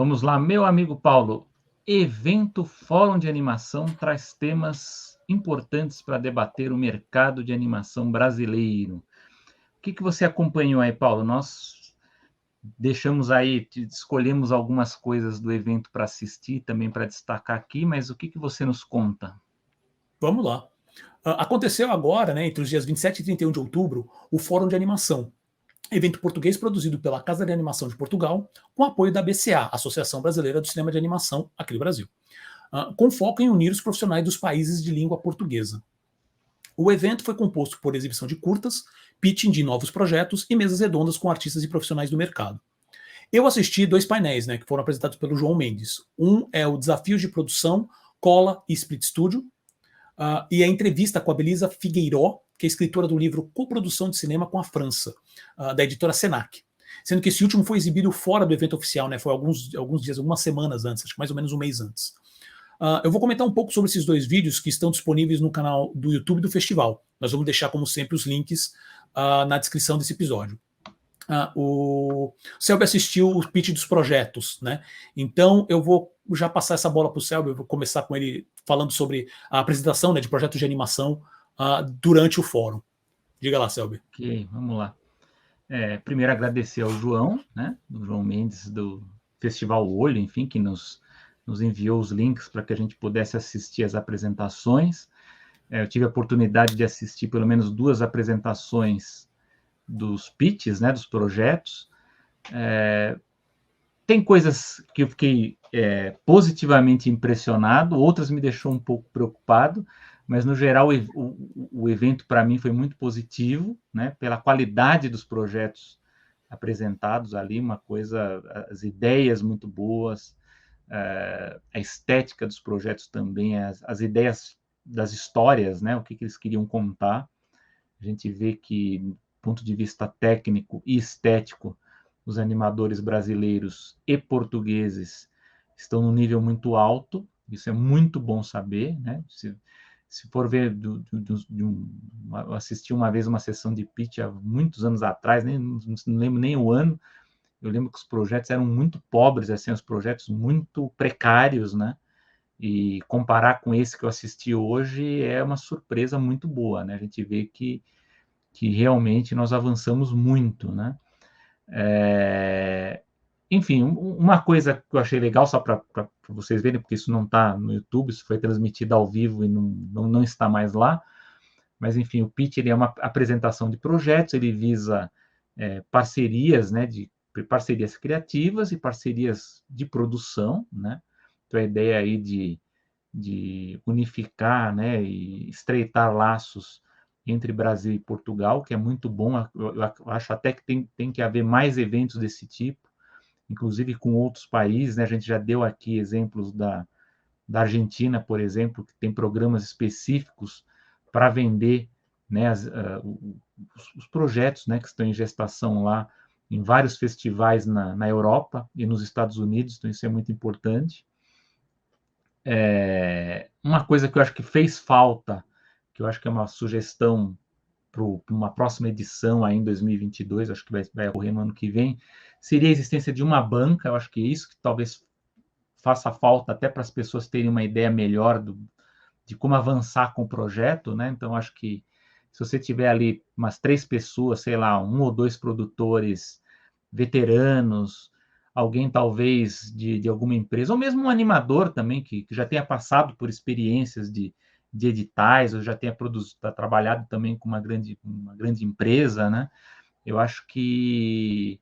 Vamos lá, meu amigo Paulo. Evento Fórum de Animação traz temas importantes para debater o mercado de animação brasileiro. O que você acompanhou aí, Paulo? Nós deixamos aí, escolhemos algumas coisas do evento para assistir, também para destacar aqui, mas o que você nos conta? Vamos lá. Aconteceu agora, né, entre os dias 27 e 31 de outubro, o Fórum de Animação, evento português produzido pela Casa de Animação de Portugal, com apoio da BCA, Associação Brasileira do Cinema de Animação, aqui do Brasil, com foco em unir os profissionais dos países de língua portuguesa. O evento foi composto por exibição de curtas, pitching de novos projetos e mesas redondas com artistas e profissionais do mercado. Eu assisti 2 painéis, né, que foram apresentados pelo João Mendes. Um é o Desafios de Produção, Cola e Split Studio, e a entrevista com a Belisa Figueiró, que é escritora do livro Coprodução de Cinema com a França, da editora Senac. Sendo que esse último foi exibido fora do evento oficial, né? Foi alguns dias, algumas semanas antes, acho que mais ou menos um mês antes. Eu vou comentar um pouco sobre esses 2 vídeos que estão disponíveis no canal do YouTube do festival. Nós vamos deixar, como sempre, os links na descrição desse episódio. O Selby assistiu o pitch dos projetos, né? Então eu vou já passar essa bola para o Selby, eu vou começar com ele falando sobre a apresentação, né, de projetos de animação durante o fórum. Diga lá, Selby. Ok, vamos lá. Primeiro agradecer ao João, né, do João Mendes, do Festival Olho, enfim, que nos enviou os links para que a gente pudesse assistir as apresentações. Eu tive a oportunidade de assistir pelo menos 2 apresentações dos pitches, né, dos projetos. Tem coisas que eu fiquei positivamente impressionado, outras me deixou um pouco preocupado, mas no geral o evento para mim foi muito positivo, né, pela qualidade dos projetos apresentados ali, uma coisa, as ideias muito boas, a estética dos projetos também, as ideias das histórias, né, o que eles queriam contar. A gente vê que, do ponto de vista técnico e estético, os animadores brasileiros e portugueses estão num nível muito alto, isso é muito bom saber, né? Se for ver, eu assisti uma vez uma sessão de pitch há muitos anos atrás, não lembro nem o ano, eu lembro que os projetos eram muito pobres, assim, os projetos muito precários, né? E comparar com esse que eu assisti hoje é uma surpresa muito boa, né? A gente vê que realmente nós avançamos muito, né? Enfim, uma coisa que eu achei legal, só para vocês verem, porque isso não está no YouTube, isso foi transmitido ao vivo e não está mais lá, mas enfim, o pitch ele é uma apresentação de projetos, ele visa parcerias, né, parcerias criativas e parcerias de produção, né? Então a ideia aí de unificar, né, e estreitar laços entre Brasil e Portugal, que é muito bom. Eu acho até que tem que haver mais eventos desse tipo, inclusive com outros países, né? A gente já deu aqui exemplos da Argentina, por exemplo, que tem programas específicos para vender, né, os projetos, né, que estão em gestação lá em vários festivais na Europa e nos Estados Unidos, então isso é muito importante. Uma coisa que eu acho que fez falta, que eu acho que é uma sugestão para uma próxima edição aí em 2022, acho que vai ocorrer no ano que vem, seria a existência de uma banca. Eu acho que isso que talvez faça falta até para as pessoas terem uma ideia melhor de como avançar com o projeto, né? Então, acho que se você tiver ali umas 3 pessoas, sei lá, 1 ou 2 produtores veteranos, alguém talvez de alguma empresa, ou mesmo um animador também que já tenha passado por experiências de editais, ou já tenha trabalhado também com uma grande empresa, né? Eu acho que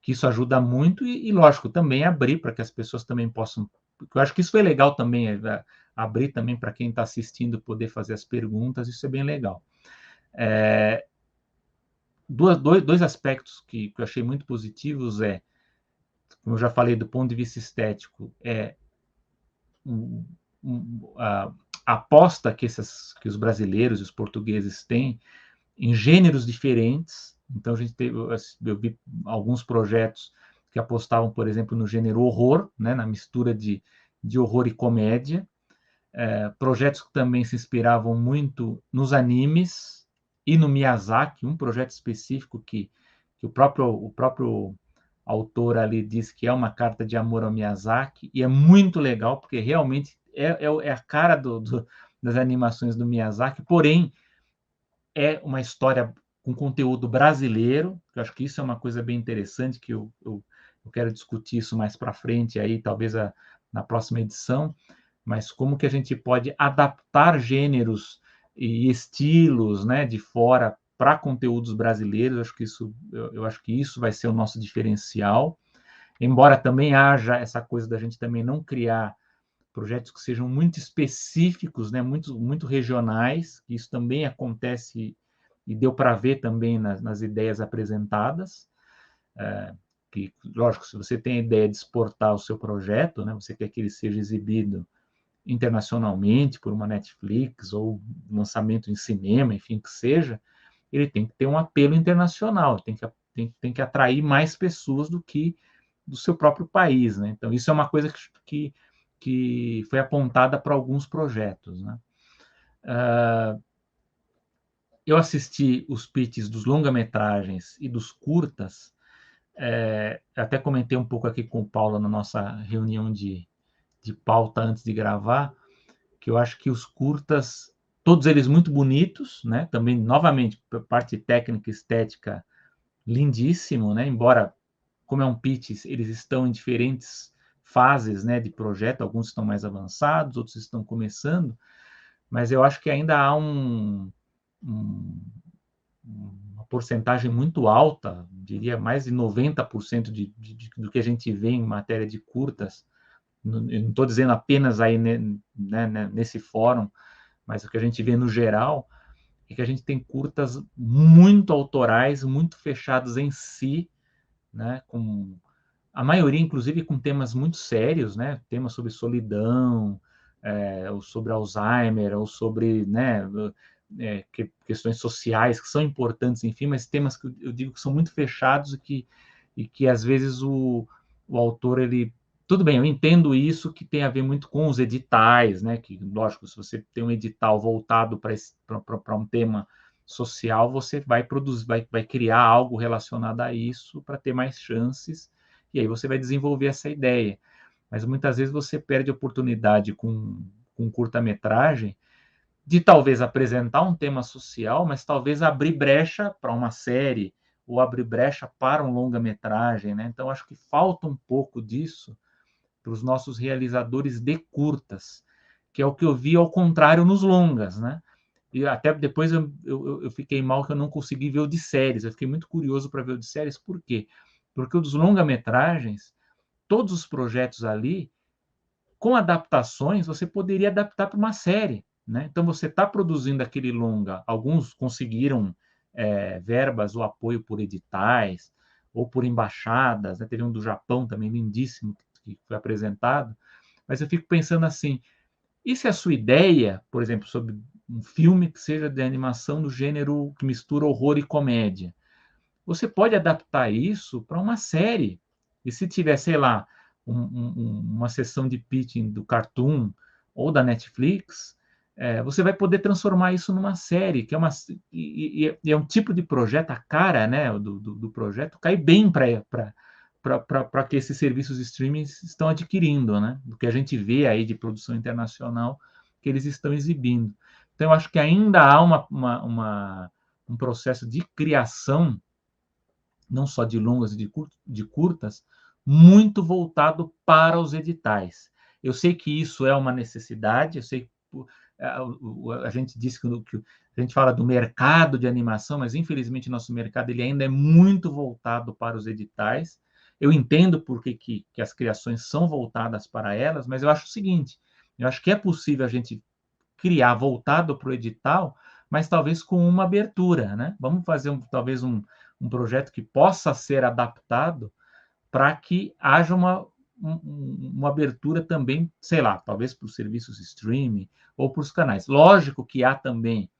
isso ajuda muito e, lógico, também abrir para que as pessoas também possam... Eu acho que isso foi legal também, abrir também para quem está assistindo poder fazer as perguntas, isso é bem legal. Dois aspectos que eu achei muito positivos como eu já falei, do ponto de vista estético, a aposta que os brasileiros e os portugueses têm em gêneros diferentes. Então, eu vi alguns projetos que apostavam, por exemplo, no gênero horror, né, na mistura de horror e comédia. Projetos que também se inspiravam muito nos animes e no Miyazaki, um projeto específico que o próprio autora ali diz que é uma carta de amor ao Miyazaki, e é muito legal, porque realmente é a cara das animações do Miyazaki, porém, é uma história com conteúdo brasileiro, que eu acho que isso é uma coisa bem interessante, que eu quero discutir isso mais para frente, aí talvez na próxima edição, mas como que a gente pode adaptar gêneros e estilos, né, de fora para conteúdos brasileiros. Eu acho que isso vai ser o nosso diferencial, embora também haja essa coisa da gente também não criar projetos que sejam muito específicos, né, muito regionais, que isso também acontece e deu para ver também nas ideias apresentadas, que, lógico, se você tem a ideia de exportar o seu projeto, né, você quer que ele seja exibido internacionalmente por uma Netflix ou lançamento em cinema, enfim, que seja, ele tem que ter um apelo internacional, tem que atrair mais pessoas do que do seu próprio país, né? Então, isso é uma coisa que foi apontada para alguns projetos, né? Eu assisti os pitches dos longa-metragens e dos curtas, até comentei um pouco aqui com o Paulo na nossa reunião de pauta antes de gravar, que eu acho que os curtas, todos eles muito bonitos, né? Também, novamente, parte técnica e estética, lindíssimo, né? Embora, como é um pitch, eles estão em diferentes fases, né, de projeto, alguns estão mais avançados, outros estão começando, mas eu acho que ainda há uma porcentagem muito alta, diria mais de 90% do que a gente vê em matéria de curtas. Eu não estou dizendo apenas aí, né, nesse fórum, mas o que a gente vê no geral é que a gente tem curtas muito autorais, muito fechadas em si, né, com a maioria, inclusive, com temas muito sérios, né, temas sobre solidão, ou sobre Alzheimer, ou sobre, né, questões sociais que são importantes, enfim, mas temas que eu digo que são muito fechados e que às vezes o autor, ele tudo bem, eu entendo isso, que tem a ver muito com os editais, né? Que, lógico, se você tem um edital voltado para um tema social, você vai produzir, vai criar algo relacionado a isso para ter mais chances, e aí você vai desenvolver essa ideia. Mas muitas vezes você perde a oportunidade com curta-metragem de talvez apresentar um tema social, mas talvez abrir brecha para uma série, ou abrir brecha para um longa-metragem, né? Então, acho que falta um pouco disso para os nossos realizadores de curtas, que é o que eu vi ao contrário nos longas, né? E até depois eu fiquei mal que eu não consegui ver o de séries. Eu fiquei muito curioso para ver o de séries. Por quê? Porque o dos longa-metragens, todos os projetos ali, com adaptações, você poderia adaptar para uma série, né? Então, você está produzindo aquele longa. Alguns conseguiram verbas ou apoio por editais ou por embaixadas, né? Teve um do Japão também, lindíssimo, que foi apresentado. Mas eu fico pensando assim, e se a sua ideia, por exemplo, sobre um filme que seja de animação do gênero que mistura horror e comédia, você pode adaptar isso para uma série. E se tiver, sei lá, uma sessão de pitching do Cartoon ou da Netflix, você vai poder transformar isso numa série, que é e é um tipo de projeto, a cara, né, do projeto cai bem para que esses serviços de streaming estão adquirindo, né? Do que a gente vê aí de produção internacional que eles estão exibindo. Então, eu acho que ainda há um processo de criação, não só de longas e de curtas, muito voltado para os editais. Eu sei que isso é uma necessidade, eu sei que a gente diz que a gente fala do mercado de animação, mas infelizmente nosso mercado ele ainda é muito voltado para os editais. Eu entendo por que as criações são voltadas para elas, mas eu acho o seguinte, eu acho que é possível a gente criar voltado para o edital, mas talvez com uma abertura, né? Vamos fazer talvez um projeto que possa ser adaptado para que haja uma abertura também, sei lá, talvez para os serviços de streaming ou para os canais. Lógico que há também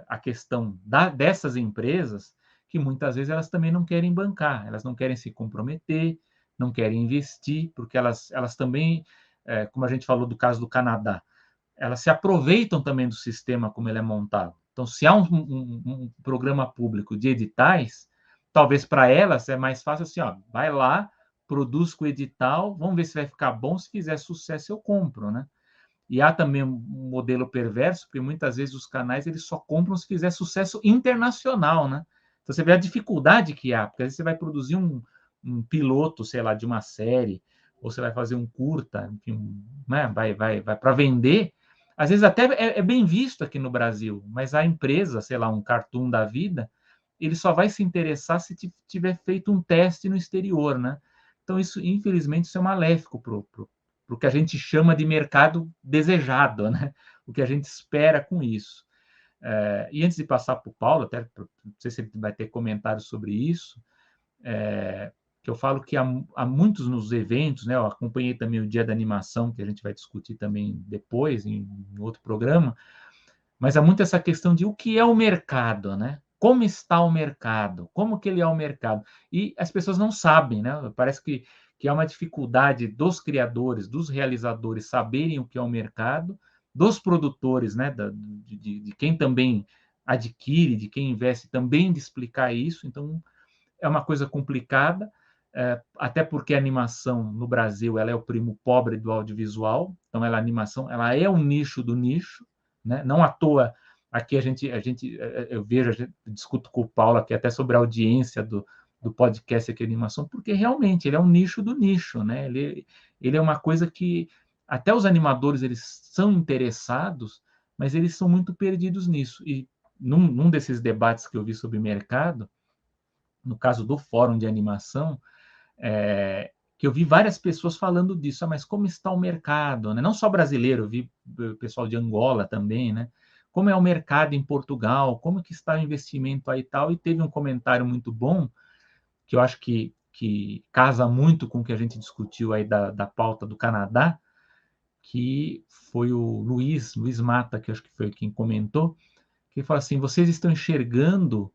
a questão dessas empresas que muitas vezes elas também não querem bancar, elas não querem se comprometer, não querem investir, porque elas também, como a gente falou do caso do Canadá, elas se aproveitam também do sistema como ele é montado. Então, se há um programa público de editais, talvez para elas é mais fácil assim, ó, vai lá, produz com o edital, vamos ver se vai ficar bom, se fizer sucesso eu compro, né? E há também um modelo perverso, porque muitas vezes os canais eles só compram se fizer sucesso internacional, né? Então você vê a dificuldade que há, porque às vezes você vai produzir um piloto, sei lá, de uma série, ou você vai fazer um curta, enfim, né? vai para vender. Às vezes até é bem visto aqui no Brasil, mas a empresa, sei lá, um Cartoon da vida, ele só vai se interessar se tiver feito um teste no exterior, né? Então isso, infelizmente, isso é maléfico para o que a gente chama de mercado desejado, né? O que a gente espera com isso. E antes de passar para o Paulo, até não sei se ele vai ter comentários sobre isso, que eu falo que há muitos nos eventos, né? Eu acompanhei também o Dia da Animação, que a gente vai discutir também depois, em outro programa, mas há muito essa questão de o que é o mercado, né? Como está o mercado? Como que ele é o mercado? E as pessoas não sabem, né? Parece que há uma dificuldade dos criadores, dos realizadores saberem o que é o mercado, dos produtores, né? De quem também adquire, de quem investe, também de explicar isso. Então, é uma coisa complicada, até porque a animação no Brasil ela é o primo pobre do audiovisual, então ela, a animação ela é um nicho do nicho, né? Não à toa aqui a gente eu vejo, a gente discuto com o Paulo aqui até sobre a audiência do podcast aqui de animação, porque realmente ele é um nicho do nicho, né? Ele é uma coisa que até os animadores eles são interessados, mas eles são muito perdidos nisso. E num desses debates que eu vi sobre mercado, no caso do fórum de animação, que eu vi várias pessoas falando disso, mas como está o mercado, né? Não só brasileiro, eu vi o pessoal de Angola também, né? Como é o mercado em Portugal, como que está o investimento aí e tal, e teve um comentário muito bom, que eu acho que casa muito com o que a gente discutiu aí da pauta do Canadá, que foi o Luiz Mata, que eu acho que foi quem comentou, que fala assim, vocês estão enxergando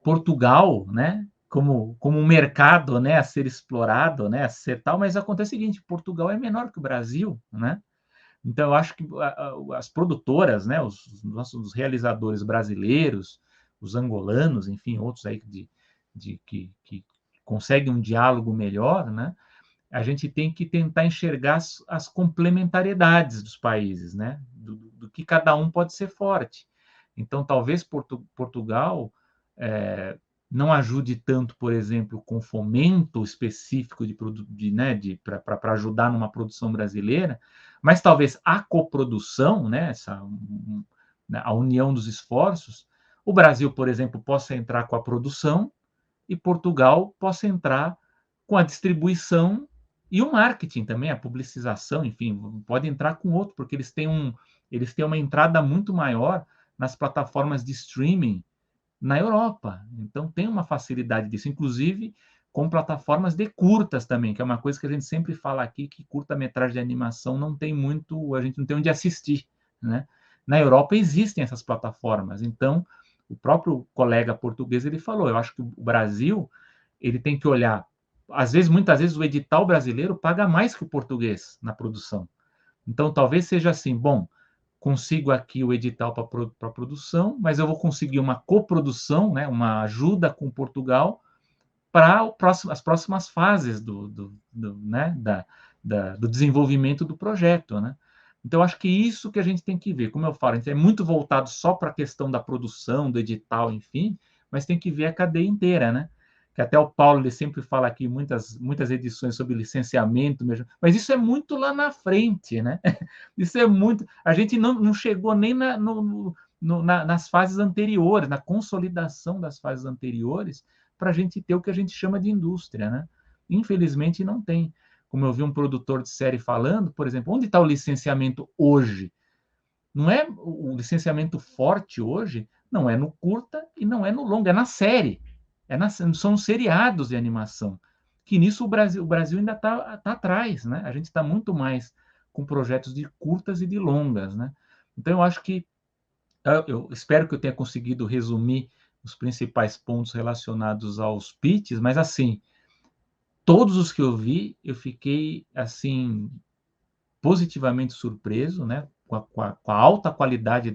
Portugal, né, como um mercado, né, a ser explorado, né, a ser tal, mas acontece o seguinte, Portugal é menor que o Brasil, né? Então eu acho que as produtoras, né, os nossos realizadores brasileiros, os angolanos, enfim, outros aí que conseguem um diálogo melhor, né? A gente tem que tentar enxergar as complementariedades dos países, né? Do que cada um pode ser forte. Então, talvez Portugal não ajude tanto, por exemplo, com fomento específico para ajudar numa produção brasileira, mas talvez a coprodução, né, a união dos esforços, o Brasil, por exemplo, possa entrar com a produção e Portugal possa entrar com a distribuição e o marketing também, a publicização, enfim, pode entrar com outro, porque eles têm uma entrada muito maior nas plataformas de streaming na Europa. Então tem uma facilidade disso, inclusive com plataformas de curtas também, que é uma coisa que a gente sempre fala aqui, que curta-metragem de animação não tem muito, a gente não tem onde assistir, né? Na Europa existem essas plataformas, então o próprio colega português ele falou, eu acho que o Brasil ele tem que olhar, às vezes, muitas vezes o edital brasileiro paga mais que o português na produção. Então talvez seja assim, bom, consigo aqui o edital para produção, mas eu vou conseguir uma coprodução, né, uma ajuda com Portugal para as próximas fases né, do desenvolvimento do projeto. Né? Então, acho que isso que a gente tem que ver. Como eu falo, a gente é muito voltado só para a questão da produção, do edital, enfim, mas tem que ver a cadeia inteira, né? Que até o Paulo ele sempre fala aqui muitas edições sobre licenciamento mesmo, mas isso é muito lá na frente, né? Isso é muito. A gente não chegou nem nas fases anteriores, na consolidação das fases anteriores, para a gente ter o que a gente chama de indústria, né? Infelizmente não tem. Como eu vi um produtor de série falando, por exemplo, onde está o licenciamento hoje? Não é o licenciamento forte hoje, não é no curta e não é no longa, é na série. São seriados de animação. Que nisso o Brasil ainda está atrás, né? A gente está muito mais com projetos de curtas e de longas, né? Então eu acho que eu espero que eu tenha conseguido resumir os principais pontos relacionados aos pitches, mas assim, todos os que eu vi, eu fiquei assim positivamente surpreso, né, com a alta qualidade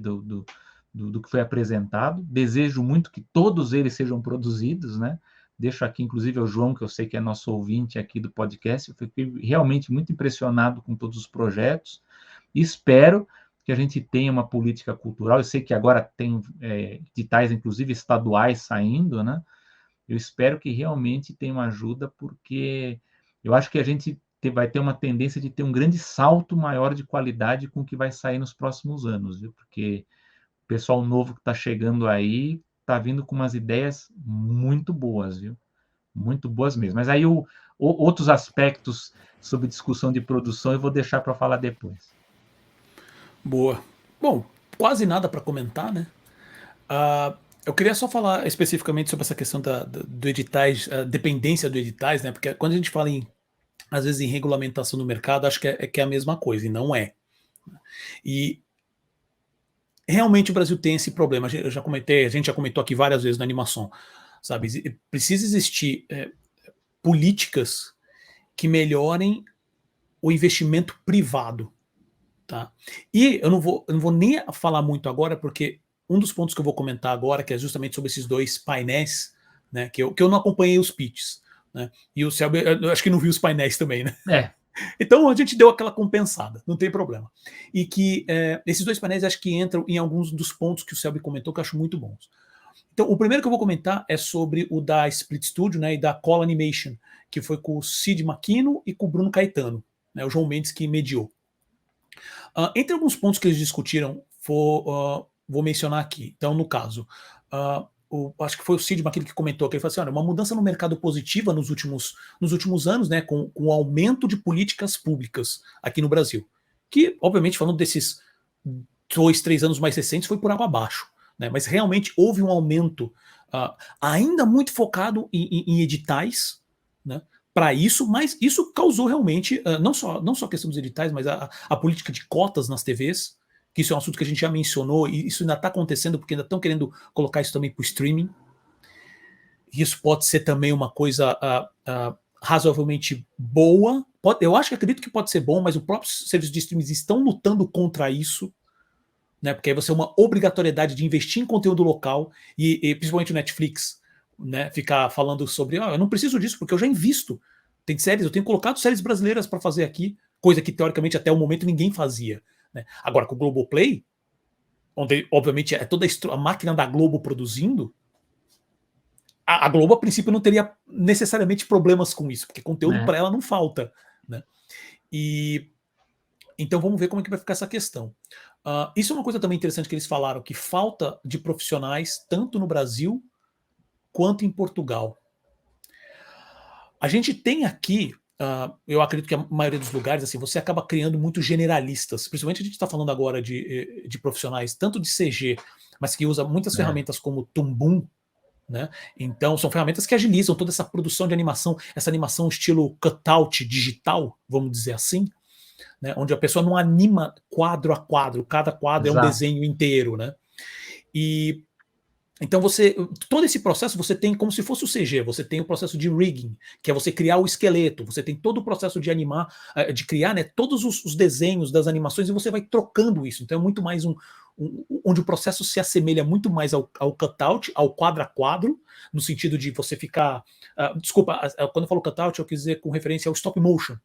do que foi apresentado. Desejo muito que todos eles sejam produzidos, né? Deixo aqui, inclusive, ao João, que eu sei que é nosso ouvinte aqui do podcast. Eu fiquei realmente muito impressionado com todos os projetos. Espero que a gente tenha uma política cultural. Eu sei que agora tem editais, inclusive, estaduais saindo, né? Eu espero que realmente tenha uma ajuda, porque eu acho que a gente vai ter uma tendência de ter um grande salto maior de qualidade com o que vai sair nos próximos anos, viu? Porque o pessoal novo que está chegando aí está vindo com umas ideias muito boas, viu? Muito boas mesmo. Mas aí outros aspectos sobre discussão de produção eu vou deixar para falar depois. Boa. Bom, quase nada para comentar, né? Eu queria só falar especificamente sobre essa questão do editais, a dependência do editais, né? Porque quando a gente fala às vezes em regulamentação do mercado, acho que é a mesma coisa, e não é. E realmente o Brasil tem esse problema. A gente já comentou aqui várias vezes na animação, sabe? Precisa existir políticas que melhorem o investimento privado, tá? E eu não vou nem falar muito agora, porque um dos pontos que eu vou comentar agora, que é justamente sobre esses dois painéis, né? Que eu não acompanhei os pitches, né? E o Selby, eu acho que não viu os painéis também, né? Então a gente deu aquela compensada, não tem problema. E que esses dois painéis acho que entram em alguns dos pontos que o Selby comentou que eu acho muito bons. Então, o primeiro que eu vou comentar é sobre o da Split Studio, né, e da Call Animation, que foi com o Cid Makino e com o Bruno Caetano, né, o João Mendes que mediou. Entre alguns pontos que eles discutiram, vou mencionar aqui. Então, no caso, acho que foi o Cid Makino que comentou, que ele falou assim, olha, uma mudança no mercado positiva nos últimos anos, né, com o aumento de políticas públicas aqui no Brasil, que, obviamente, falando desses 2, 3 anos mais recentes, foi por água abaixo, né, mas realmente houve um aumento ainda muito focado em editais, né, para isso, mas isso causou realmente, não só a questão dos editais, mas a política de cotas nas TVs, que isso é um assunto que a gente já mencionou, e isso ainda está acontecendo, porque ainda estão querendo colocar isso também para o streaming. Isso pode ser também uma coisa razoavelmente boa. Eu acredito que pode ser bom, mas os próprios serviços de streaming estão lutando contra isso, né? Porque aí você tem uma obrigatoriedade de investir em conteúdo local, e principalmente o Netflix, né, ficar falando sobre, eu não preciso disso, porque eu já invisto. Tem séries, eu tenho colocado séries brasileiras para fazer aqui, coisa que teoricamente até o momento ninguém fazia. Né? Agora, com o Globoplay, onde obviamente é toda a máquina da Globo produzindo, a Globo a princípio não teria necessariamente problemas com isso, porque conteúdo para ela não falta. Né? E então vamos ver como é que vai ficar essa questão. Isso é uma coisa também interessante que eles falaram, que falta de profissionais tanto no Brasil quanto em Portugal. A gente tem aqui, eu acredito que a maioria dos lugares, assim, você acaba criando muito generalistas, principalmente a gente está falando agora de profissionais, tanto de CG, mas que usa muitas ferramentas como Tumbum, né? Então, são ferramentas que agilizam toda essa produção de animação, essa animação estilo cutout digital, vamos dizer assim, né? Onde a pessoa não anima quadro a quadro, cada quadro é um desenho inteiro, né? E então todo esse processo você tem como se fosse o CG, você tem o processo de rigging, que é você criar o esqueleto, você tem todo o processo de animar, de criar, né, todos os desenhos das animações, e você vai trocando isso. Então é muito mais onde o processo se assemelha muito mais ao cutout, ao quadro a quadro, no sentido de você ficar, desculpa, quando eu falo cutout eu quis dizer com referência ao stop motion.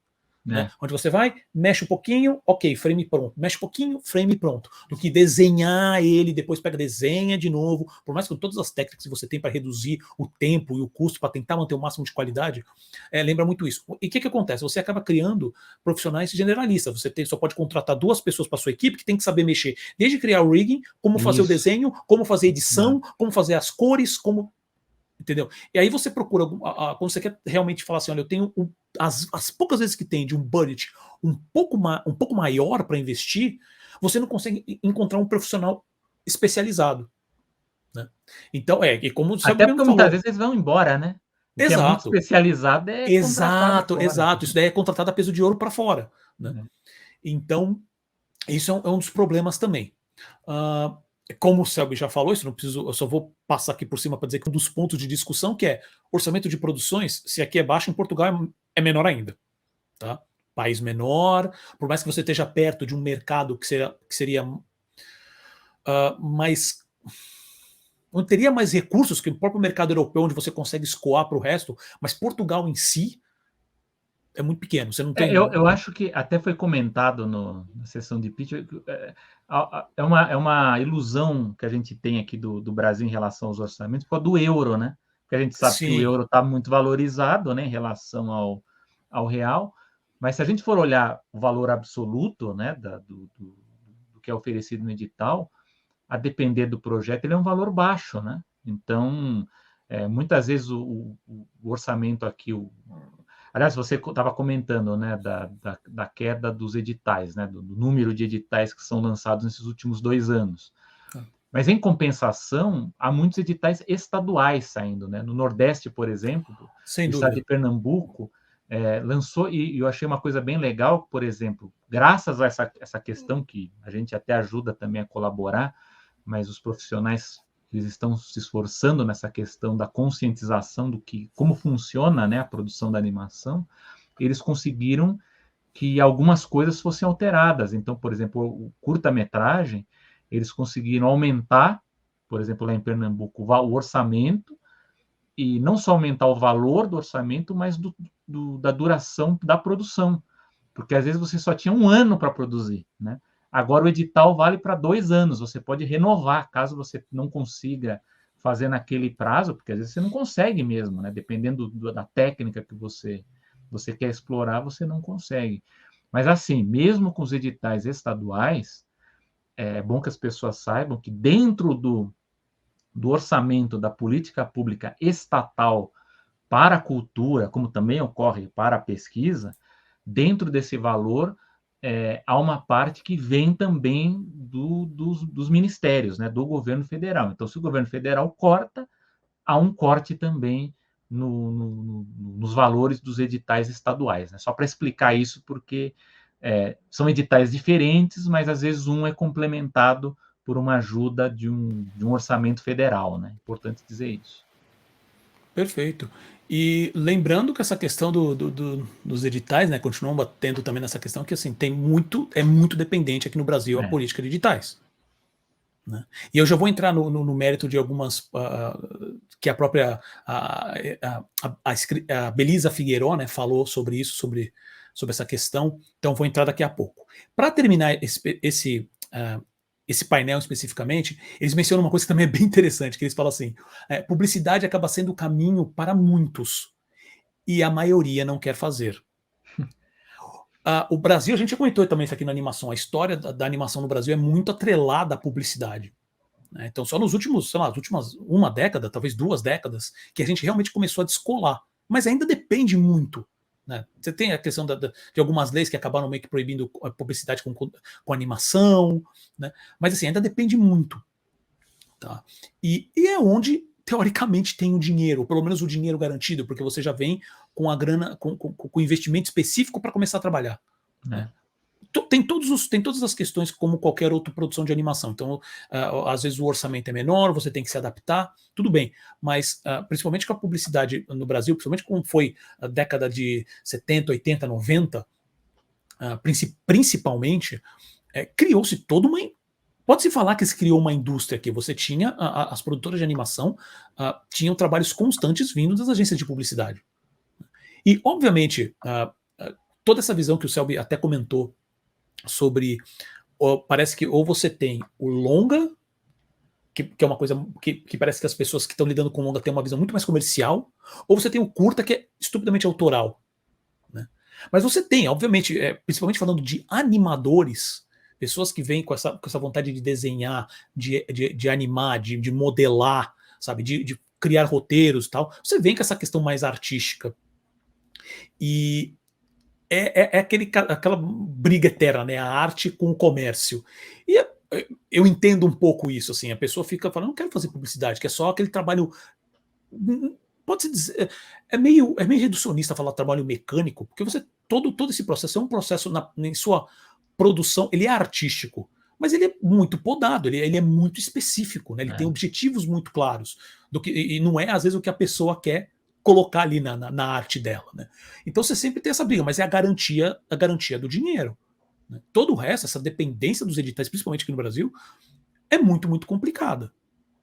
Né? Onde você vai, mexe um pouquinho, ok, frame pronto. Mexe um pouquinho, frame pronto. Do que desenhar ele, depois pega, desenha de novo. Por mais que com todas as técnicas que você tem para reduzir o tempo e o custo para tentar manter o máximo de qualidade, lembra muito isso. E o que acontece? Você acaba criando profissionais generalistas. Você só pode contratar 2 pessoas para sua equipe que tem que saber mexer, desde criar o rigging, como fazer o desenho, como fazer edição, como fazer as cores, como... Entendeu? E aí você procura, quando você quer realmente falar assim, olha, eu tenho as poucas vezes que tem de um budget um pouco maior para investir, você não consegue encontrar um profissional especializado. Né? Então, e como você até porque muitas vezes eles vão embora, né? O que é muito especializado é contratado fora. Exato. Isso daí é contratado a peso de ouro para fora. Né? Então, isso é um dos problemas também. Como o Selby já falou, eu só vou passar aqui por cima para dizer que um dos pontos de discussão, que é orçamento de produções, se aqui é baixo, em Portugal é menor ainda. Tá? País menor, por mais que você esteja perto de um mercado que seria mas não teria mais recursos que o próprio mercado europeu, onde você consegue escoar para o resto, mas Portugal em si é muito pequeno. Você não tem. Eu acho que até foi comentado na sessão de pitch. É uma ilusão que a gente tem aqui do Brasil em relação aos orçamentos, por causa do euro, né? Porque a gente sabe que o Sim, euro está muito valorizado, né, em relação ao real. Mas se a gente for olhar o valor absoluto, né, do que é oferecido no edital, a depender do projeto, ele é um valor baixo, né? Então, muitas vezes o orçamento aqui, aliás, você estava comentando, né, da queda dos editais, né, do número de editais que são lançados nesses últimos 2 anos. Mas, em compensação, há muitos editais estaduais saindo, né? No Nordeste, por exemplo, sem o estado dúvida. de Pernambuco lançou, e eu achei uma coisa bem legal, por exemplo, graças a essa questão que a gente até ajuda também a colaborar, mas os profissionais eles estão se esforçando nessa questão da conscientização como funciona, né, a produção da animação. Eles conseguiram que algumas coisas fossem alteradas. Então, por exemplo, o curta-metragem, eles conseguiram aumentar, por exemplo, lá em Pernambuco, o orçamento, e não só aumentar o valor do orçamento, mas da duração da produção. Porque às vezes você só tinha 1 ano para produzir, né? Agora o edital vale para 2 anos, você pode renovar, caso você não consiga fazer naquele prazo, porque às vezes você não consegue mesmo, né? Dependendo da técnica que você quer explorar, você não consegue. Mas assim, mesmo com os editais estaduais, é bom que as pessoas saibam que dentro do orçamento da política pública estatal para a cultura, como também ocorre para a pesquisa, dentro desse valor há uma parte que vem também dos ministérios, né, do governo federal. Então, se o governo federal corta, há um corte também nos valores dos editais estaduais. Né? Só para explicar isso, porque são editais diferentes, mas às vezes um é complementado por uma ajuda de um orçamento federal. Né? Importante dizer isso. Perfeito. E lembrando que essa questão dos editais, né, continuam batendo também nessa questão que assim é muito dependente aqui no Brasil a política de editais. Né? E eu já vou entrar no mérito de algumas que a própria a Belisa Figueiró, né, falou sobre isso, sobre essa questão. Então vou entrar daqui a pouco. Para terminar esse painel especificamente, eles mencionam uma coisa que também é bem interessante, que eles falam assim, publicidade acaba sendo o caminho para muitos, e a maioria não quer fazer. O Brasil, a gente já comentou também isso aqui na animação, a história da animação no Brasil é muito atrelada à publicidade. Né? Então só nos últimos, sei lá, as últimas 1 década, talvez 2 décadas, que a gente realmente começou a descolar. Mas ainda depende muito. Né? Você tem a questão de algumas leis que acabaram meio que proibindo a publicidade com animação, né? Mas assim, ainda depende muito. Tá? E é onde, teoricamente, tem o dinheiro, ou pelo menos o dinheiro garantido, porque você já vem com a grana, com investimento específico para começar a trabalhar. Né? Tem todas as questões como qualquer outra produção de animação. Então, às vezes o orçamento é menor, você tem que se adaptar, tudo bem. Mas, principalmente com a publicidade no Brasil, principalmente como foi a década de 70, 80, 90, principalmente, criou-se toda uma. Pode-se falar que se criou uma indústria que você tinha, as produtoras de animação tinham trabalhos constantes vindo das agências de publicidade. E, obviamente, toda essa visão que o Selby até comentou sobre, parece que ou você tem o longa, que é uma coisa que parece que as pessoas que estão lidando com longa têm uma visão muito mais comercial, ou você tem o curta, que é estupidamente autoral. Né? Mas você tem, obviamente, principalmente falando de animadores, pessoas que vêm com essa vontade de desenhar, de animar, de modelar, sabe, de criar roteiros e tal, você vem com essa questão mais artística. E aquela briga eterna, né? A arte com o comércio. E eu entendo um pouco isso, assim, a pessoa fica falando, não quero fazer publicidade, que é só aquele trabalho. Pode-se dizer, é meio reducionista falar trabalho mecânico, porque todo esse processo é um processo em sua produção, ele é artístico, mas ele é muito podado, ele é muito específico, né? Ele tem objetivos muito claros, e não é às vezes o que a pessoa quer colocar ali na arte dela. Né? Então você sempre tem essa briga, mas é a garantia do dinheiro. Né? Todo o resto, essa dependência dos editais, principalmente aqui no Brasil, é muito, muito complicada.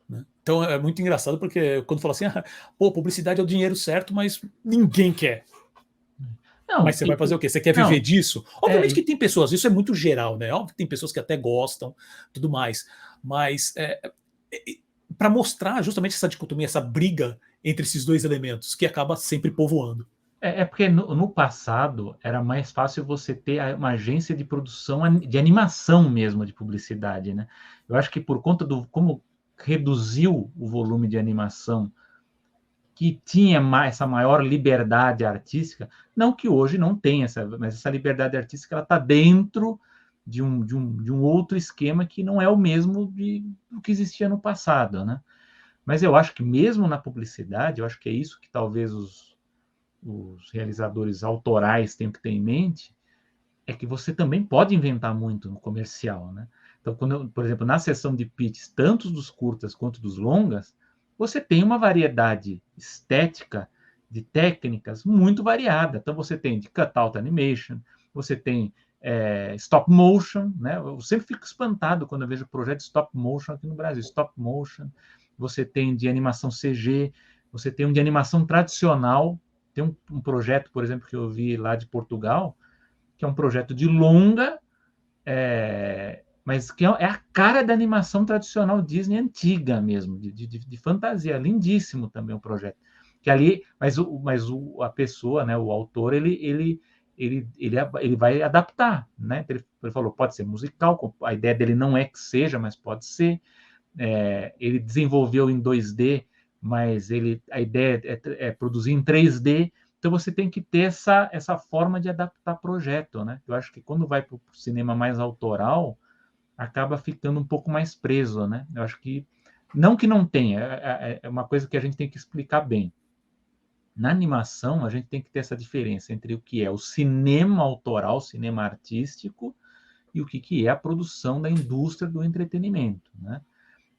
Né? Então é muito engraçado porque quando fala assim, pô, publicidade é o dinheiro certo, mas ninguém quer. Não, Mas você vai fazer o quê? Você quer viver não, disso? Obviamente que tem pessoas, isso é muito geral, né? Óbvio que tem pessoas que até gostam, tudo mais. Mas para mostrar justamente essa dicotomia, essa briga entre esses dois elementos, que acaba sempre povoando. porque no passado era mais fácil você ter uma agência de produção de animação mesmo de publicidade, né? Eu acho que por conta do como reduziu o volume de animação que tinha essa maior liberdade artística, não que hoje não tenha, mas essa liberdade artística ela está dentro de um outro esquema que não é o mesmo do que existia no passado, né? Mas eu acho que mesmo na publicidade, eu acho que é isso que talvez os realizadores autorais tenham que ter em mente, é que você também pode inventar muito no comercial, né? Então, por exemplo, na sessão de pitches, tanto dos curtas quanto dos longas, você tem uma variedade estética de técnicas muito variada. Então, você tem de cutout animation, você tem stop motion, né? Eu sempre fico espantado quando eu vejo projeto de stop motion aqui no Brasil. Stop motion, você tem de animação CG, você tem um de animação tradicional. Tem um projeto, por exemplo, que eu vi lá de Portugal, que é um projeto de longa, mas que é a cara da animação tradicional Disney antiga mesmo, de fantasia. Lindíssimo também o projeto. Que ali, mas a pessoa, né, o autor, ele vai adaptar, né? Ele falou, pode ser musical, a ideia dele não é que seja, mas pode ser. Ele desenvolveu em 2D, mas a ideia é produzir em 3D. Então você tem que ter essa forma de adaptar projeto, né? Eu acho que quando vai para o cinema mais autoral, acaba ficando um pouco mais preso, né? Eu acho que não tenha, é uma coisa que a gente tem que explicar bem. Na animação, a gente tem que ter essa diferença entre o que é o cinema autoral, cinema artístico, e o que é a produção da indústria do entretenimento, né?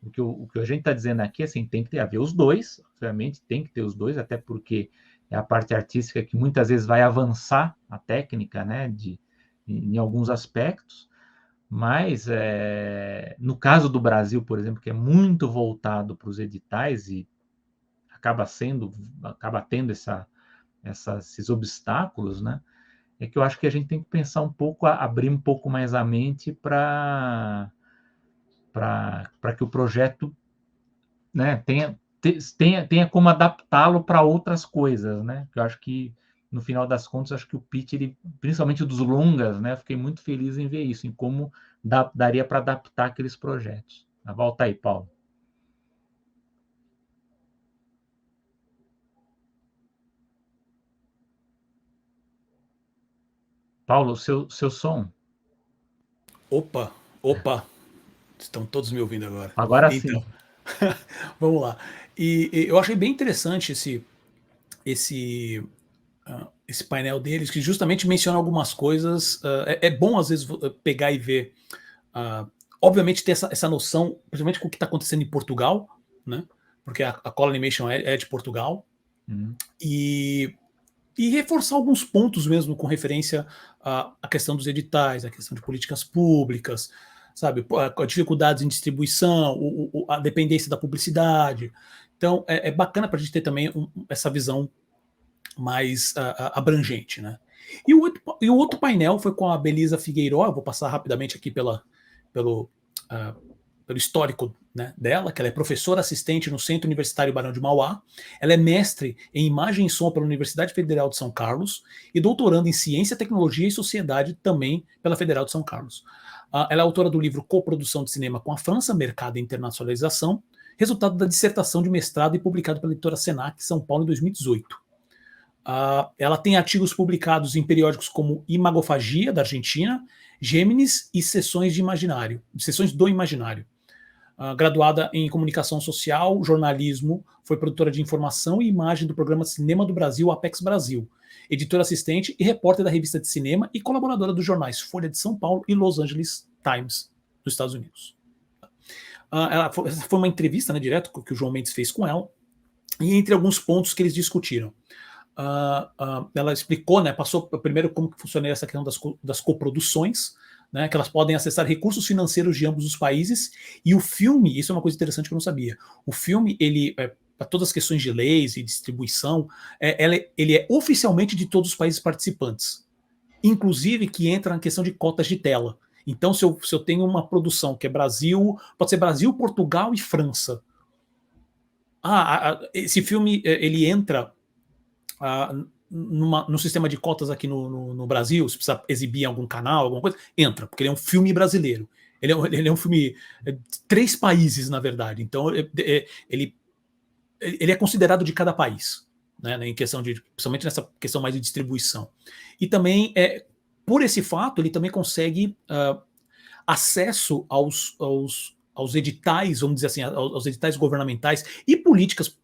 O que a gente está dizendo aqui, assim, tem que haver os dois, obviamente tem que ter os dois, até porque é a parte artística que muitas vezes vai avançar a técnica, né, em alguns aspectos, mas no caso do Brasil, por exemplo, que é muito voltado para os editais e acaba tendo esses obstáculos, né, é que eu acho que a gente tem que pensar um pouco, abrir um pouco mais a mente para que o projeto, né, tenha como adaptá-lo para outras coisas, né? Eu acho que no final das contas, acho que o pitch, principalmente dos longas, né? Fiquei muito feliz em ver isso, em como daria para adaptar aqueles projetos. Volta aí, Paulo. Paulo, seu som. Opa, estão todos me ouvindo agora. Agora Então, sim. vamos lá. E eu achei bem interessante esse, esse painel deles, que justamente menciona algumas coisas. É bom, às vezes, pegar e ver. Obviamente, ter essa noção, principalmente com o que está acontecendo em Portugal, né? Porque a Cola Animation é de Portugal. E reforçar alguns pontos mesmo com referência à questão dos editais, à questão de políticas públicas, sabe? Dificuldades em distribuição, a dependência da publicidade. Então, é bacana para a gente ter também essa visão mais abrangente, né? E o outro painel foi com a Belisa Figueiró, eu vou passar rapidamente aqui pelo histórico, né, dela, que ela é professora assistente no Centro Universitário Barão de Mauá, ela é mestre em Imagem e Som pela Universidade Federal de São Carlos e doutoranda em Ciência, Tecnologia e Sociedade também pela Federal de São Carlos. Ela é autora do livro Coprodução de Cinema com a França, Mercado e Internacionalização, resultado da dissertação de mestrado e publicado pela editora Senac, São Paulo, em 2018. Ela tem artigos publicados em periódicos como Imagofagia, da Argentina, Gêmeos e Sessões do Imaginário. Graduada em Comunicação Social, Jornalismo, foi produtora de informação e imagem do programa Cinema do Brasil, Apex Brasil, editora assistente e repórter da revista de cinema e colaboradora dos jornais Folha de São Paulo e Los Angeles Times, dos Estados Unidos. Essa foi uma entrevista, né, direto que o João Mendes fez com ela, e entre alguns pontos que eles discutiram. Ela explicou, né, passou primeiro como que funcionaria essa questão das coproduções, né, que elas podem acessar recursos financeiros de ambos os países, e o filme, isso é uma coisa interessante que eu não sabia, o filme, ele, para todas as questões de leis e distribuição, ele é oficialmente de todos os países participantes, inclusive que entra na questão de cotas de tela. Então, se eu tenho uma produção que é Brasil, pode ser Brasil, Portugal e França. Esse filme, ele entra no sistema de cotas aqui no Brasil, se precisa exibir em algum canal, alguma coisa, entra, porque ele é um filme brasileiro. Ele é um filme de 3 países, na verdade. Então, ele é considerado de cada país, né, em questão de, principalmente nessa questão mais de distribuição. E também, por esse fato, ele também consegue acesso aos editais, vamos dizer assim, aos editais governamentais e políticas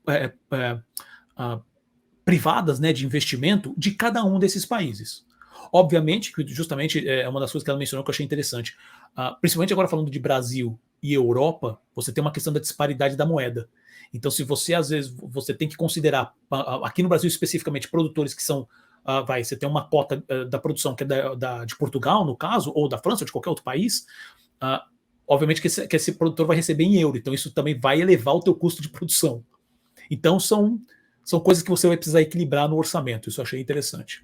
privadas, né, de investimento de cada um desses países. Obviamente, que justamente é uma das coisas que ela mencionou que eu achei interessante, principalmente agora falando de Brasil e Europa, você tem uma questão da disparidade da moeda. Então, se você, às vezes, você tem que considerar, aqui no Brasil especificamente, produtores que são, você tem uma cota da produção que é de Portugal, no caso, ou da França, ou de qualquer outro país, obviamente que esse produtor vai receber em euro, então isso também vai elevar o teu custo de produção. Então, são coisas que você vai precisar equilibrar no orçamento, isso eu achei interessante.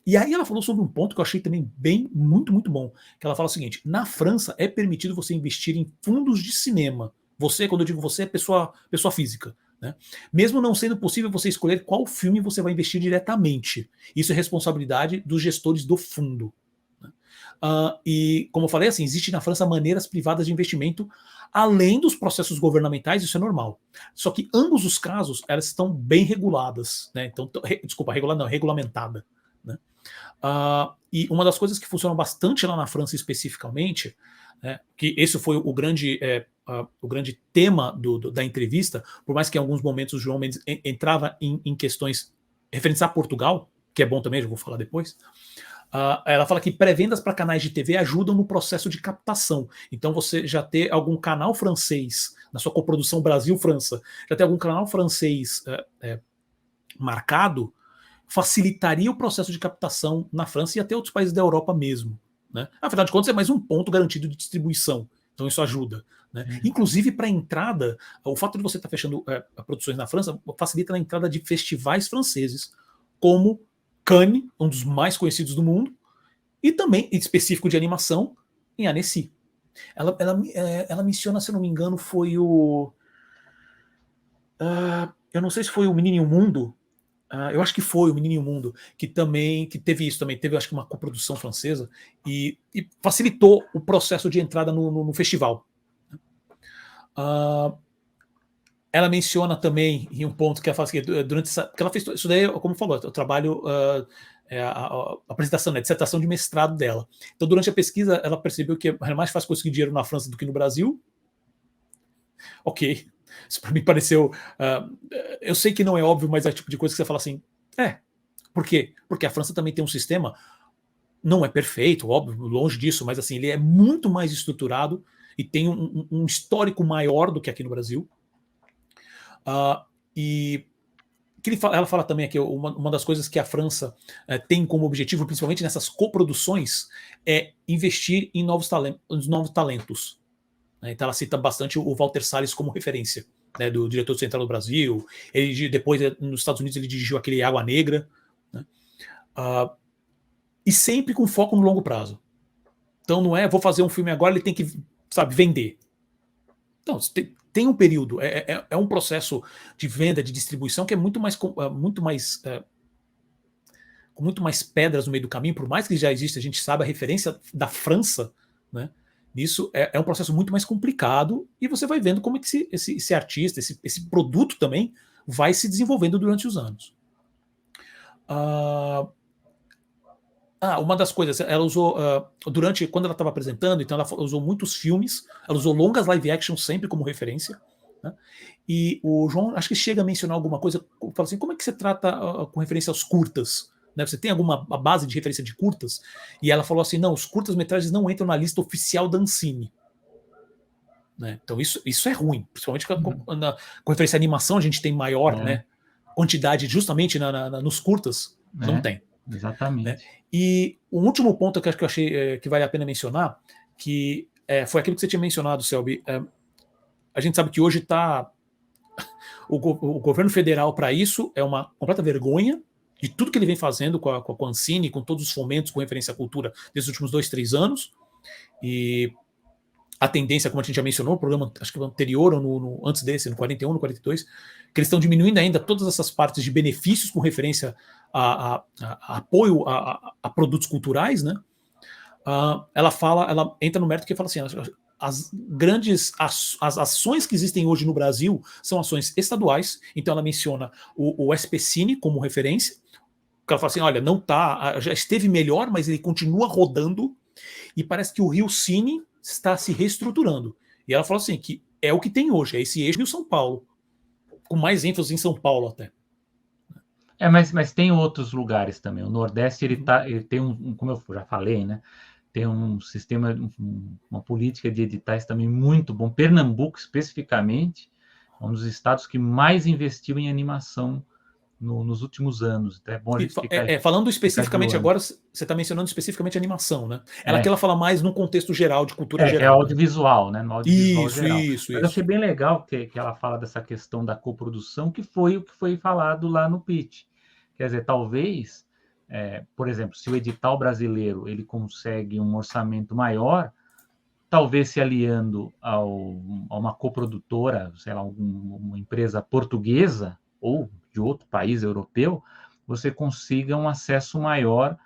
E aí ela falou sobre um ponto que eu achei também muito, muito bom, que ela fala o seguinte: na França é permitido você investir em fundos de cinema. Você, quando eu digo você, é pessoa física, né? Mesmo não sendo possível você escolher qual filme você vai investir diretamente. Isso é responsabilidade dos gestores do fundo. E, como eu falei, assim, existe na França maneiras privadas de investimento, além dos processos governamentais, isso é normal. Só que ambos os casos, elas estão bem reguladas, né? Então, regulamentada, né? E uma das coisas que funciona bastante lá na França especificamente, né, que esse foi o grande tema da entrevista, por mais que em alguns momentos o João Mendes entrava em questões referentes a Portugal, que é bom também, já vou falar depois. Ela fala que pré-vendas para canais de TV ajudam no processo de captação. Então, você já ter algum canal francês, na sua coprodução Brasil-França, já ter algum canal francês marcado, facilitaria o processo de captação na França e até outros países da Europa mesmo, né? Afinal de contas, é mais um ponto garantido de distribuição. Então, isso ajuda, né? Inclusive, para a entrada, o fato de você estar fechando produções na França facilita a entrada de festivais franceses, como Cannes, um dos mais conhecidos do mundo, e também, em específico de animação, em Annecy. Ela menciona, se eu não me engano, foi o... eu não sei se foi o Menino e o Mundo, eu acho que foi o Menino e o Mundo, que teve isso também, teve acho que uma coprodução francesa, e facilitou o processo de entrada no festival. Ela menciona também, em um ponto que ela fala assim, que ela fez isso daí, como falou, o trabalho, a apresentação, né, dissertação de mestrado dela. Então, durante a pesquisa, ela percebeu que é mais fácil conseguir dinheiro na França do que no Brasil. Ok, isso para mim pareceu... eu sei que não é óbvio, mas é o tipo de coisa que você fala assim, por quê? Porque a França também tem um sistema, não é perfeito, óbvio, longe disso, mas assim, ele é muito mais estruturado e tem um histórico maior do que aqui no Brasil. E ela fala também aqui, uma das coisas que a França tem como objetivo, principalmente nessas coproduções, é investir em novos talentos. Né? Então ela cita bastante o Walter Salles como referência, né, do diretor central do Brasil. Ele depois, nos Estados Unidos, ele dirigiu aquele Água Negra, né? E sempre com foco no longo prazo. Então não é, vou fazer um filme agora, ele tem que, sabe, vender. Não, tem um período, é um processo de venda, de distribuição que é com muito mais pedras no meio do caminho, por mais que já exista, a gente sabe a referência da França, né? Isso é um processo muito mais complicado e você vai vendo como é que esse artista, esse produto também vai se desenvolvendo durante os anos. Uma das coisas, ela usou, quando ela estava apresentando, então ela usou muitos filmes, ela usou longas live action sempre como referência, né? E o João, acho que chega a mencionar alguma coisa, fala assim, como é que você trata com referência aos curtas? Né? Você tem alguma base de referência de curtas? E ela falou assim, não, os curtas-metragens não entram na lista oficial da Ancine. Né? Então isso é ruim, principalmente com referência à animação, a gente tem maior, né, quantidade justamente nos curtas, não tem. né? Exatamente. E o último ponto que eu achei que vale a pena mencionar, que foi aquilo que você tinha mencionado, Selby. A gente sabe que hoje está o governo federal para isso é uma completa vergonha de tudo que ele vem fazendo com a Ancine, com todos os fomentos com referência à cultura desses últimos 2, 3 anos. E a tendência, como a gente já mencionou, o programa, acho que no anterior ou antes desse, no 41, no 42, que eles estão diminuindo ainda todas essas partes de benefícios com referência a apoio a produtos culturais, né? Ela entra no mérito que fala assim, as grandes as ações que existem hoje no Brasil são ações estaduais, então ela menciona o SPCine como referência, que ela fala assim, olha, não tá, já esteve melhor, mas ele continua rodando, e parece que o Rio Cine está se reestruturando. E ela fala assim, que é o que tem hoje, é esse eixo Rio-São Paulo, com mais ênfase em São Paulo até. Mas tem outros lugares também. O Nordeste ele tem como eu já falei, né? Tem um sistema, uma política de editais também muito bom. Pernambuco, especificamente, é um dos estados que mais investiu em animação nos últimos anos. Então é bom a gente falando ficar de especificamente olho. agora, você está mencionando especificamente animação, né? Ela fala mais no contexto geral, de cultura É geral. audiovisual, né? No audiovisual geral. Isso. Mas eu achei bem legal que ela fala dessa questão da coprodução, que foi o que foi falado lá no pitch. Quer dizer, talvez, por exemplo, se o edital brasileiro ele consegue um orçamento maior, talvez se aliando a uma coprodutora, sei lá, uma empresa portuguesa ou de outro país europeu, você consiga um acesso maior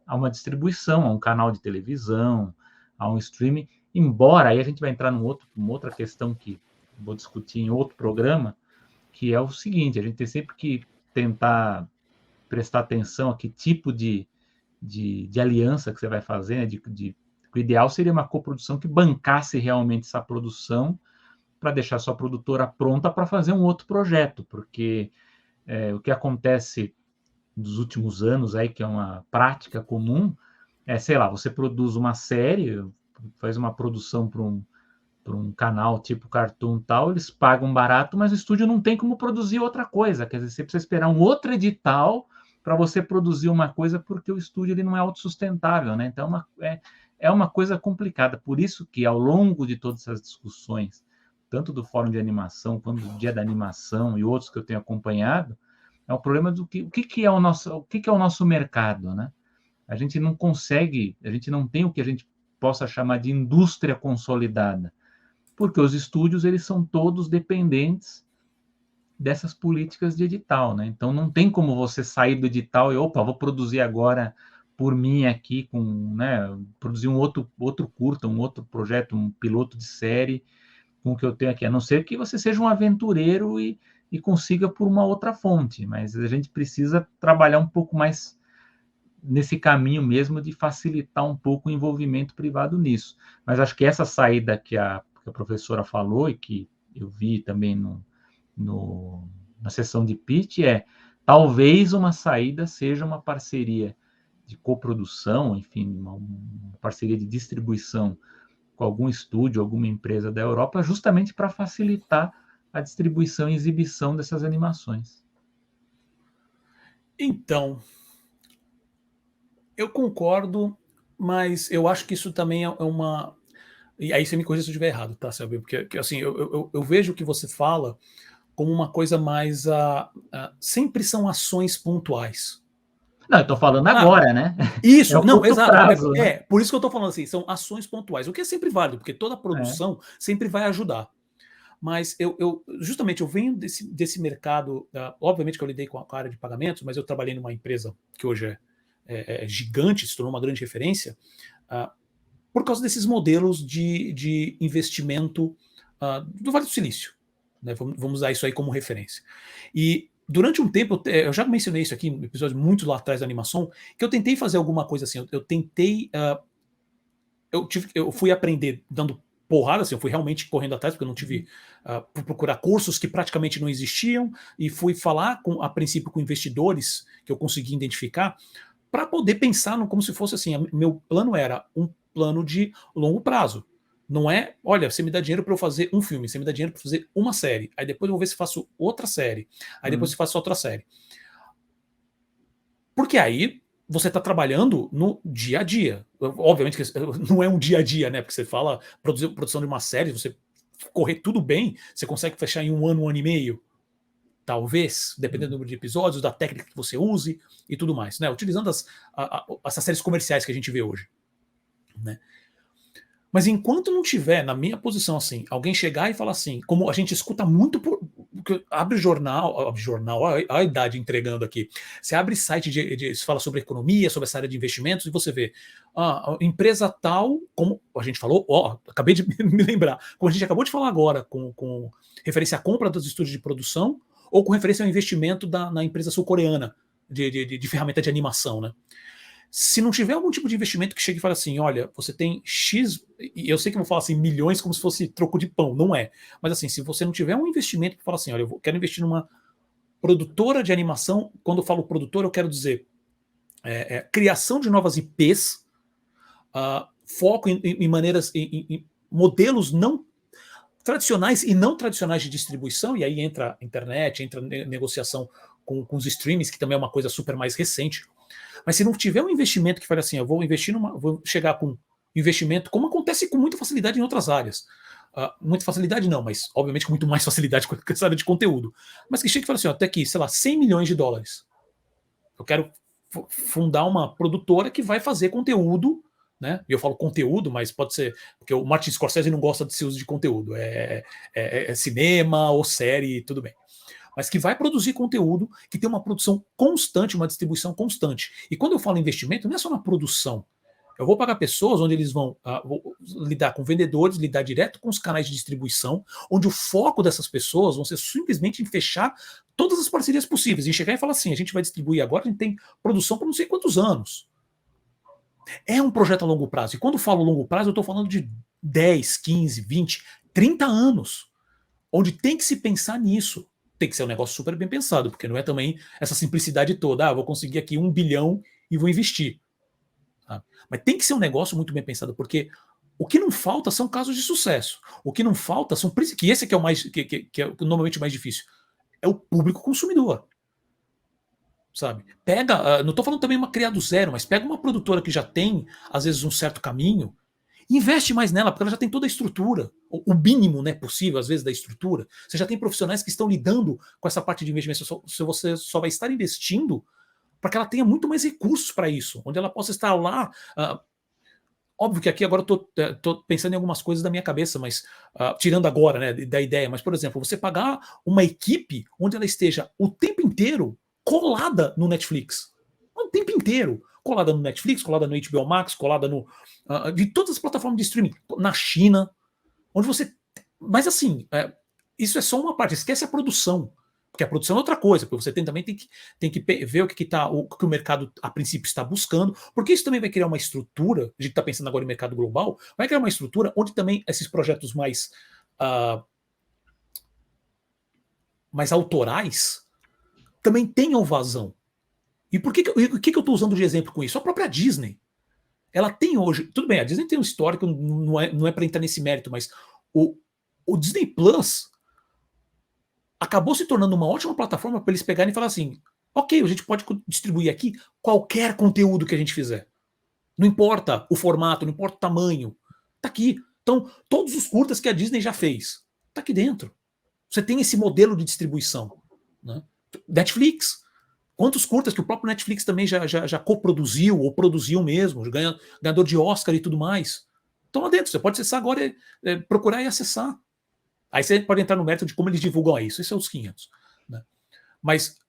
a uma distribuição, a um canal de televisão, a um streaming, embora aí a gente vai entrar numa outra questão que vou discutir em outro programa, que é o seguinte, a gente tem sempre que tentar prestar atenção a que tipo de aliança que você vai fazer, né? O ideal seria uma coprodução que bancasse realmente essa produção para deixar sua produtora pronta para fazer um outro projeto, porque o que acontece dos últimos anos aí, que é uma prática comum, sei lá, você produz uma série, faz uma produção para um canal tipo Cartoon tal, eles pagam barato, mas o estúdio não tem como produzir outra coisa, quer dizer, você precisa esperar um outro edital para você produzir uma coisa, porque o estúdio ele não é autossustentável, né? Então é uma coisa complicada, por isso que ao longo de todas essas discussões, tanto do Fórum de Animação, quanto do Dia da Animação e outros que eu tenho acompanhado, é o problema do o que é o nosso mercado, né? A gente não consegue, a gente não tem o que a gente possa chamar de indústria consolidada, porque os estúdios eles são todos dependentes dessas políticas de edital, né? Então não tem como você sair do edital e opa, vou produzir agora por mim aqui com, né, produzir um outro curta, um outro projeto, um piloto de série com o que eu tenho aqui, a não ser que você seja um aventureiro e consiga por uma outra fonte, mas a gente precisa trabalhar um pouco mais nesse caminho mesmo de facilitar um pouco o envolvimento privado nisso. Mas acho que essa saída que a professora falou e que eu vi também na sessão de pitch talvez uma saída seja uma parceria de coprodução, enfim, uma parceria de distribuição com algum estúdio, alguma empresa da Europa, justamente para facilitar a distribuição e exibição dessas animações. Então, eu concordo, mas eu acho que isso também é uma... E aí você me corrija se eu estiver errado, tá, Selby? Porque assim, eu vejo o que você fala como uma coisa mais... sempre são ações pontuais. Não, eu estou falando agora, né? Isso, não, exato. Prazo, né? Por isso que eu estou falando assim, são ações pontuais, o que é sempre válido, porque toda produção sempre vai ajudar. Mas justamente eu venho desse mercado, obviamente que eu lidei com a área de pagamentos, mas eu trabalhei numa empresa que hoje é gigante, se tornou uma grande referência, por causa desses modelos de investimento do Vale do Silício. Né? Vamos usar isso aí como referência. E durante um tempo, eu já mencionei isso aqui no episódio muito lá atrás da animação, que eu tentei fazer alguma coisa assim, eu tentei... eu fui aprender dando porrada, assim, eu fui realmente correndo atrás, porque eu não tive procurar cursos que praticamente não existiam, e fui falar a princípio com investidores que eu consegui identificar, para poder pensar como se fosse assim, meu plano era um plano de longo prazo. Não é, olha, você me dá dinheiro para eu fazer um filme, você me dá dinheiro para fazer uma série, aí depois eu vou ver se faço outra série, aí depois se faço outra série. Porque aí você está trabalhando no dia a dia. Obviamente que não é um dia a dia, né? Porque você fala produção de uma série, você correr tudo bem, você consegue fechar em um ano e meio, talvez, dependendo do número de episódios, da técnica que você use e tudo mais, né? Utilizando essas séries comerciais que a gente vê hoje, né? Mas enquanto não tiver, na minha posição, assim, alguém chegar e falar assim, como a gente escuta muito, abre jornal, olha a idade entregando aqui. Você abre site se fala sobre economia, sobre essa área de investimentos, e você vê a empresa tal, como a gente falou, acabei de me lembrar, como a gente acabou de falar agora, com referência à compra dos estúdios de produção, ou com referência ao investimento na empresa sul-coreana de ferramenta de animação, né? Se não tiver algum tipo de investimento que chegue e fale assim, olha, você tem X, e eu sei que eu vou falar assim, milhões como se fosse troco de pão, não é. Mas assim, se você não tiver um investimento que fala assim, olha, eu quero investir numa produtora de animação, quando eu falo produtora, eu quero dizer criação de novas IPs, foco em maneiras, em modelos não tradicionais e não tradicionais de distribuição, e aí entra a internet, entra a negociação com os streamings, que também é uma coisa super mais recente. Mas se não tiver um investimento que fale assim, eu vou investir vou chegar com investimento, como acontece com muita facilidade em outras áreas. Muita facilidade não, mas obviamente com muito mais facilidade com essa área de conteúdo. Mas que chegue e fale assim, até aqui, sei lá, 100 milhões de dólares. Eu quero fundar uma produtora que vai fazer conteúdo, né? E eu falo conteúdo, mas pode ser, porque o Martin Scorsese não gosta desse uso de conteúdo. É cinema ou série, tudo bem. Mas que vai produzir conteúdo, que tem uma produção constante, uma distribuição constante. E quando eu falo investimento, não é só na produção. Eu vou pagar pessoas onde eles vão lidar com vendedores, lidar direto com os canais de distribuição, onde o foco dessas pessoas vão ser simplesmente em fechar todas as parcerias possíveis, em chegar e falar assim, a gente vai distribuir agora, a gente tem produção para não sei quantos anos. É um projeto a longo prazo. E quando eu falo longo prazo, eu estou falando de 10, 15, 20, 30 anos, onde tem que se pensar nisso. Tem que ser um negócio super bem pensado, porque não é também essa simplicidade toda, vou conseguir aqui 1 bilhão e vou investir. Tá? Mas tem que ser um negócio muito bem pensado, porque o que não falta são casos de sucesso. O que não falta são que esse que é o mais que é normalmente mais difícil, é o público consumidor. Sabe? Pega, não estou falando também uma criar do zero, mas pega uma produtora que já tem às vezes um certo caminho, investe mais nela, porque ela já tem toda a estrutura, o mínimo, né, possível, às vezes, da estrutura. Você já tem profissionais que estão lidando com essa parte de investimento. Se você só vai estar investindo para que ela tenha muito mais recursos para isso, onde ela possa estar lá. Óbvio que aqui agora eu estou pensando em algumas coisas da minha cabeça, mas tirando agora, né, da ideia. Mas, por exemplo, você pagar uma equipe onde ela esteja o tempo inteiro colada no Netflix. O tempo inteiro colada no Netflix, colada no HBO Max, colada de todas as plataformas de streaming, na China, onde você. Mas assim, isso é só uma parte, esquece a produção, porque a produção é outra coisa, porque você também tem que ver o que o mercado a princípio está buscando, porque isso também vai criar uma estrutura, a gente está pensando agora em mercado global, vai criar uma estrutura onde também esses projetos mais autorais também tenham vazão. E por que eu estou usando de exemplo com isso? A própria Disney. Ela tem hoje. Tudo bem, a Disney tem um histórico, não é para entrar nesse mérito, mas o Disney Plus acabou se tornando uma ótima plataforma para eles pegarem e falar assim: ok, a gente pode distribuir aqui qualquer conteúdo que a gente fizer. Não importa o formato, não importa o tamanho. Tá aqui. Então, todos os curtas que a Disney já fez, tá aqui dentro. Você tem esse modelo de distribuição. Né? Netflix. Quantos curtas que o próprio Netflix também já coproduziu ou produziu mesmo, ganhador de Oscar e tudo mais. Estão lá dentro, você pode acessar agora, procurar e acessar. Aí você pode entrar no mérito de como eles divulgam isso, isso é os 500. Né? Mas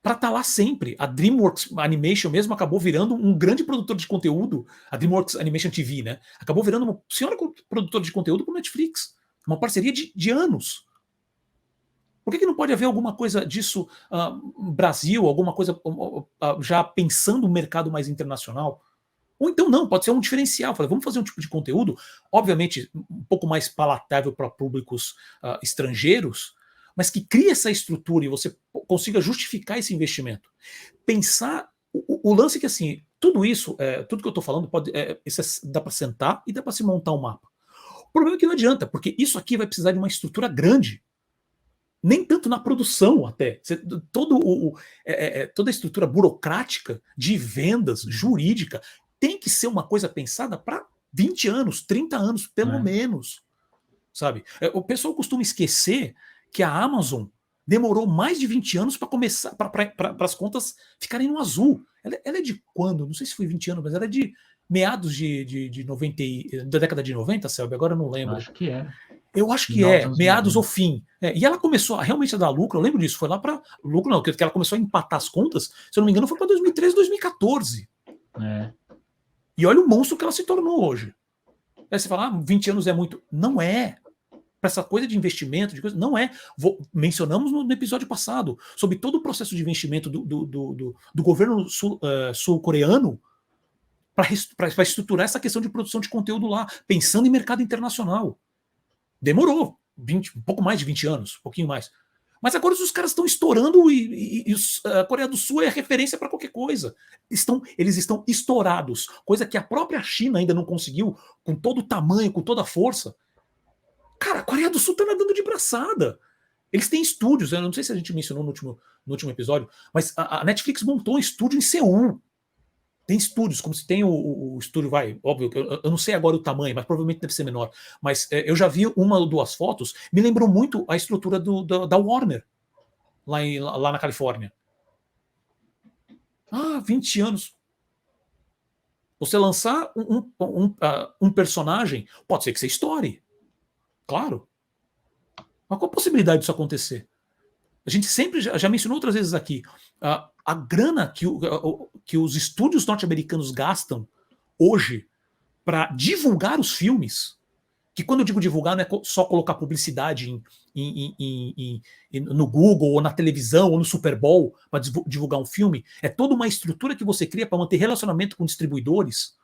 para estar lá sempre, a DreamWorks Animation mesmo acabou virando um grande produtor de conteúdo, a DreamWorks Animation TV, né? Acabou virando uma senhora produtora de conteúdo para o Netflix. Uma parceria de anos. Por que não pode haver alguma coisa disso no Brasil, alguma coisa já pensando no mercado mais internacional? Ou então não, pode ser um diferencial. Vamos fazer um tipo de conteúdo, obviamente um pouco mais palatável para públicos estrangeiros, mas que crie essa estrutura e você consiga justificar esse investimento. Pensar, o lance é que assim, tudo isso, tudo que eu estou falando, dá para sentar e dá para se montar um mapa. O problema é que não adianta, porque isso aqui vai precisar de uma estrutura grande. nem tanto na produção até. Toda a estrutura burocrática de vendas, jurídica, tem que ser uma coisa pensada para 20 anos, 30 anos, pelo menos. Sabe? O pessoal costuma esquecer que a Amazon demorou mais de 20 anos para começar, para as contas ficarem no azul. Ela é de quando? Não sei se foi 20 anos, mas ela é de meados de 90, da década de 90, Selby, agora eu não lembro. Acho que é. Eu acho que é, meados ou fim. E ela começou realmente a dar lucro, eu lembro disso, foi lá para lucro, não, que ela começou a empatar as contas, se eu não me engano, foi para 2013, 2014. E olha o monstro que ela se tornou hoje. Aí você fala, 20 anos é muito. Não é. Para essa coisa de investimento, de coisa, não é. Mencionamos no episódio passado sobre todo o processo de investimento do governo sul-coreano para estruturar essa questão de produção de conteúdo lá, pensando em mercado internacional. Demorou um pouco mais de 20 anos, um pouquinho mais. Mas agora os caras estão estourando e a Coreia do Sul é referência para qualquer coisa. Eles estão estourados, coisa que a própria China ainda não conseguiu, com todo o tamanho, com toda a força. Cara, a Coreia do Sul tá nadando de braçada. Eles têm estúdios, eu não sei se a gente mencionou no último episódio, mas a Netflix montou um estúdio em Seul. Tem estúdios, como se tem o estúdio, óbvio, eu não sei agora o tamanho, mas provavelmente deve ser menor. Mas eu já vi uma ou duas fotos, me lembrou muito a estrutura da Warner, lá na Califórnia. 20 anos. Você lançar um personagem, pode ser que você estoure. Claro. Mas qual a possibilidade disso acontecer? A gente sempre já mencionou outras vezes aqui. A grana que os estúdios norte-americanos gastam hoje para divulgar os filmes, que quando eu digo divulgar não é só colocar publicidade no Google, ou na televisão, ou no Super Bowl para divulgar um filme, é toda uma estrutura que você cria para manter relacionamento com distribuidores,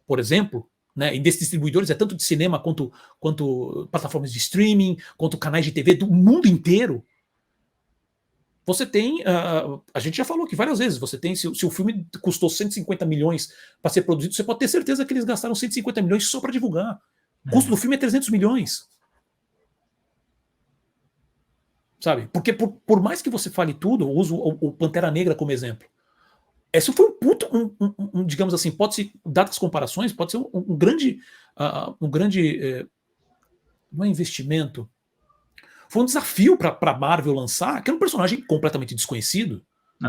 por exemplo. Né? E desses distribuidores é tanto de cinema quanto plataformas de streaming, quanto canais de TV do mundo inteiro. Você tem, a gente já falou aqui várias vezes, você tem, se o filme custou 150 milhões para ser produzido, você pode ter certeza que eles gastaram 150 milhões só para divulgar. O custo do filme é 300 milhões. Sabe? Porque por mais que você fale tudo, eu uso o Pantera Negra como exemplo. Esse foi um puto, digamos assim, pode-se, dadas as comparações, pode ser um grande, não é investimento, foi um desafio para a Marvel lançar, que era um personagem completamente desconhecido.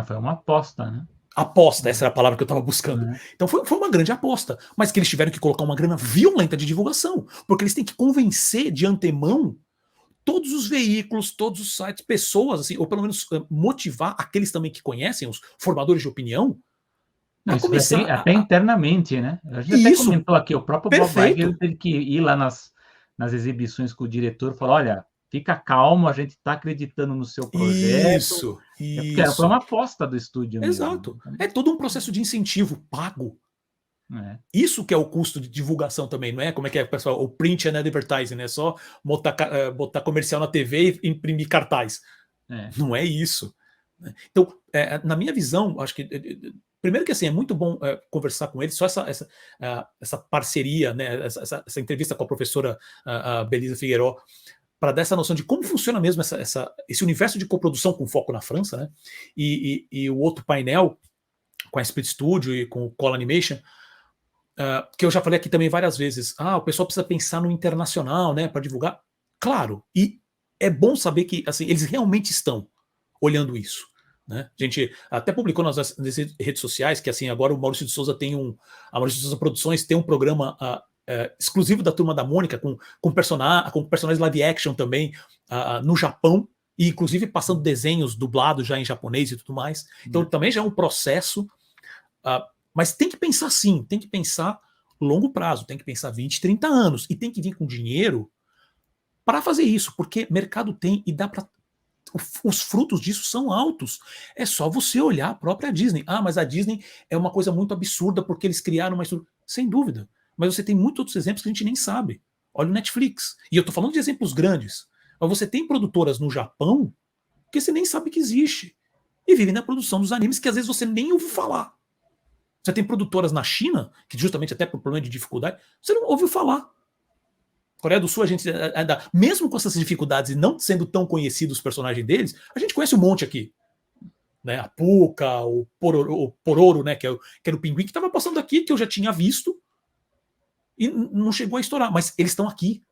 Foi uma aposta, né? Aposta, essa era a palavra que eu estava buscando. Então foi uma grande aposta, mas que eles tiveram que colocar uma grana violenta de divulgação, porque eles têm que convencer de antemão todos os veículos, todos os sites, pessoas, assim, ou pelo menos motivar aqueles também que conhecem, os formadores de opinião, a começar até internamente, né? A gente até comentou aqui, o próprio Bob Iger teve que ir lá nas exibições com o diretor e falar, olha, fica calmo, a gente está acreditando no seu projeto. Isso. Porque foi uma aposta do estúdio mesmo. Exato. É todo um processo de incentivo pago. Isso que é o custo de divulgação também, não é? Como é que é, pessoal? O print and advertising, né? Só botar comercial na TV e imprimir cartaz. Não é isso. Então, na minha visão, acho que primeiro que assim, é muito bom conversar com ele, só essa parceria, né? Essa entrevista com a professora Belisa Figueiró, para dar essa noção de como funciona mesmo esse universo de coprodução com foco na França, né? E o outro painel com a Split Studio e com o Call Animation, que eu já falei aqui também várias vezes. O pessoal precisa pensar no internacional, né, para divulgar. Claro, e é bom saber que assim, eles realmente estão olhando isso. Né? A gente até publicou nas redes sociais que assim, agora o Maurício de Souza a Maurício de Souza Produções tem um programa exclusivo da Turma da Mônica, com personagens live action também no Japão, e inclusive passando desenhos dublados já em japonês e tudo mais. Então também já é um processo, mas tem que pensar sim, tem que pensar longo prazo, tem que pensar 20, 30 anos, e tem que vir com dinheiro para fazer isso, porque mercado tem e dá para. Os frutos disso são altos. É só você olhar a própria Disney. Mas a Disney é uma coisa muito absurda porque eles criaram uma estrutura. Sem dúvida. Mas você tem muitos outros exemplos que a gente nem sabe. Olha o Netflix. E eu estou falando de exemplos grandes. Mas você tem produtoras no Japão que você nem sabe que existe. E vivem na produção dos animes que às vezes você nem ouviu falar. Você tem produtoras na China, que justamente até por problema de dificuldade, você não ouviu falar. Coreia do Sul, a gente ainda, mesmo com essas dificuldades e não sendo tão conhecidos os personagens deles, a gente conhece um monte aqui. Né? A Puka, o Pororo, né? Que era o pinguim que estava passando aqui, que eu já tinha visto, e não chegou a estourar, mas eles estão aqui.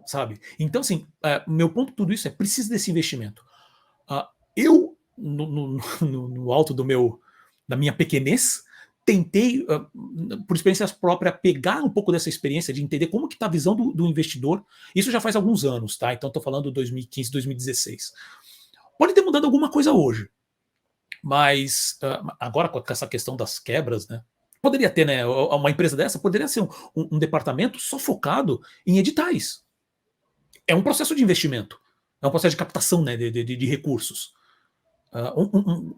Sabe? Então, assim, meu ponto de tudo isso precisa desse investimento. Eu, no alto da minha pequenez, tentei, por experiência própria, pegar um pouco dessa experiência de entender como que está a visão do investidor. Isso já faz alguns anos, tá? Então estou falando de 2015, 2016. Pode ter mudado alguma coisa hoje, mas agora com essa questão das quebras, né? Poderia ter, né? Uma empresa dessa poderia ser um departamento só focado em editais. É um processo de investimento, é um processo de captação, né, de recursos.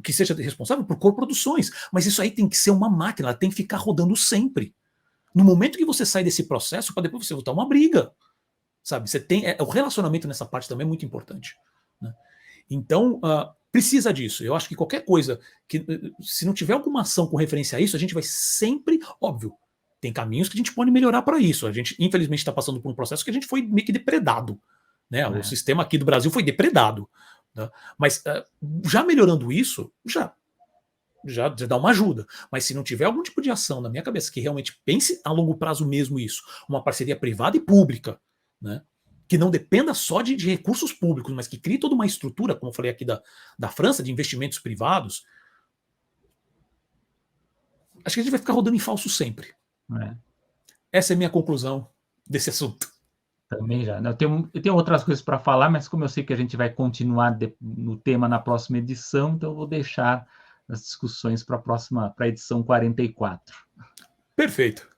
Que seja responsável por coproduções, mas isso aí tem que ser uma máquina, ela tem que ficar rodando sempre. No momento que você sai desse processo, para depois você voltar uma briga, sabe? Você tem o relacionamento nessa parte também é muito importante, né? Então precisa disso. Eu acho que qualquer coisa que se não tiver alguma ação com referência a isso, a gente vai sempre, óbvio, tem caminhos que a gente pode melhorar para isso. A gente infelizmente está passando por um processo que a gente foi meio que depredado, né? O sistema aqui do Brasil foi depredado. Mas já melhorando isso, já dá uma ajuda. Mas se não tiver algum tipo de ação na minha cabeça que realmente pense a longo prazo mesmo isso, uma parceria privada e pública, né, que não dependa só de recursos públicos, mas que crie toda uma estrutura, como eu falei aqui da França, de investimentos privados, acho que a gente vai ficar rodando em falso sempre. Essa é a minha conclusão desse assunto. Também já. Eu tenho outras coisas para falar, mas como eu sei que a gente vai continuar no tema na próxima edição, então eu vou deixar as discussões para a edição 44. Perfeito.